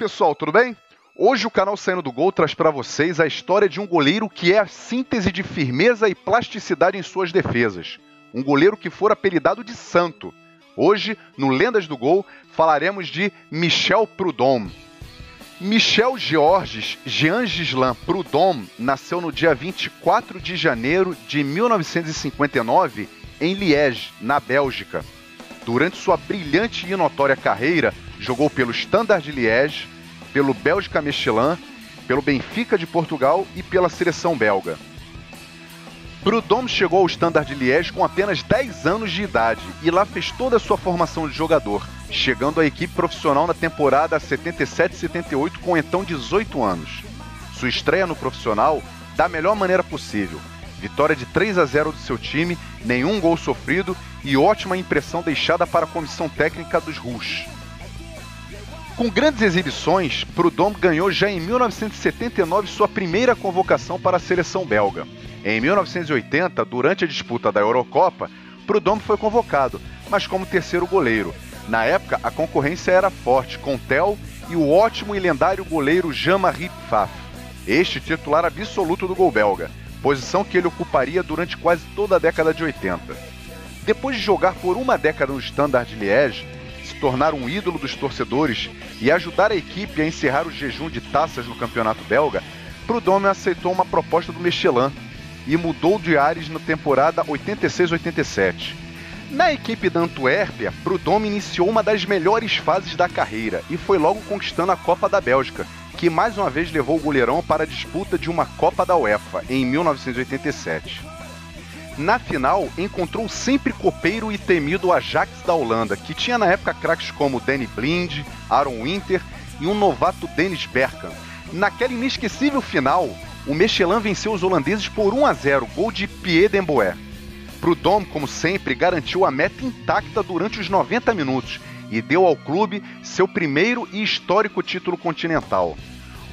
pessoal, tudo bem? Hoje o canal Saindo do Gol traz para vocês a história de um goleiro que é a síntese de firmeza e plasticidade em suas defesas. Um goleiro que for apelidado de santo. Hoje, no Lendas do Gol, falaremos de Michel Prudhomme. Michel Georges Jean Gislan Prudhomme nasceu no dia 24 de janeiro de 1959 em Liège, na Bélgica. Durante sua brilhante e notória carreira, jogou pelo Standard de Liège, pelo Bélgica Mechelin, pelo Benfica de Portugal e pela seleção belga. Prudhomme chegou ao Standard de Liège com apenas 10 anos de idade e lá fez toda a sua formação de jogador, chegando à equipe profissional na temporada 77-78 com então 18 anos. Sua estreia no profissional da melhor maneira possível. Vitória de 3-0 do seu time, nenhum gol sofrido e ótima impressão deixada para a comissão técnica dos Rouges. Com grandes exibições, Prudhomme ganhou já em 1979 sua primeira convocação para a seleção belga. Em 1980, durante a disputa da Eurocopa, Prudhomme foi convocado, mas como terceiro goleiro. Na época, a concorrência era forte, com Tel e o ótimo e lendário goleiro Jean-Marie Pfaff, este titular absoluto do gol belga, posição que ele ocuparia durante quase toda a década de 80. Depois de jogar por uma década no Standard de Liège, se tornar um ídolo dos torcedores e ajudar a equipe a encerrar o jejum de taças no campeonato belga, Prudhomme aceitou uma proposta do Mechelin e mudou de ares na temporada 86-87. Na equipe da Antuérpia, Prudhomme iniciou uma das melhores fases da carreira e foi logo conquistando a Copa da Bélgica, que mais uma vez levou o goleirão para a disputa de uma Copa da UEFA em 1987. Na final, encontrou o sempre copeiro e temido Ajax da Holanda, que tinha na época craques como Danny Blind, Aaron Winter e um novato Dennis Bergkamp. Naquela inesquecível final, o Mechelin venceu os holandeses por 1-0, gol de Pierre Demboé. Prudhomme, como sempre, garantiu a meta intacta durante os 90 minutos e deu ao clube seu primeiro e histórico título continental.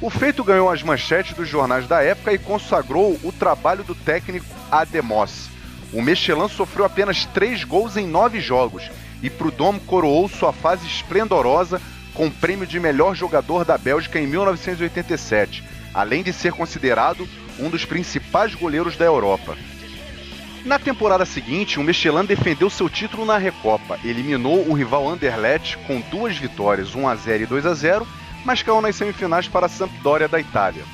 O feito ganhou as manchetes dos jornais da época e consagrou o trabalho do técnico Ademos. O Mechelin sofreu apenas 3 gols em 9 jogos e Prudhomme coroou sua fase esplendorosa com o prêmio de melhor jogador da Bélgica em 1987, além de ser considerado um dos principais goleiros da Europa. Na temporada seguinte, o Mechelin defendeu seu título na Recopa, eliminou o rival Anderlecht com 2 vitórias, 1-0 e 2-0, mas caiu nas semifinais para a Sampdoria da Itália.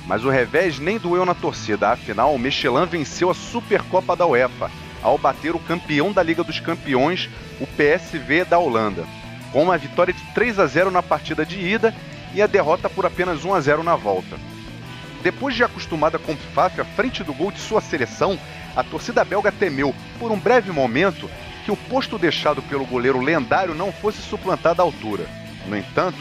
Mas o revés nem doeu na torcida, afinal o Mechelin venceu a Supercopa da UEFA, ao bater o campeão da Liga dos Campeões, o PSV da Holanda, com uma vitória de 3-0 na partida de ida e a derrota por apenas 1-0 na volta. Depois de acostumada com Pfaff à frente do gol de sua seleção, a torcida belga temeu, por um breve momento, que o posto deixado pelo goleiro lendário não fosse suplantado à altura. No entanto,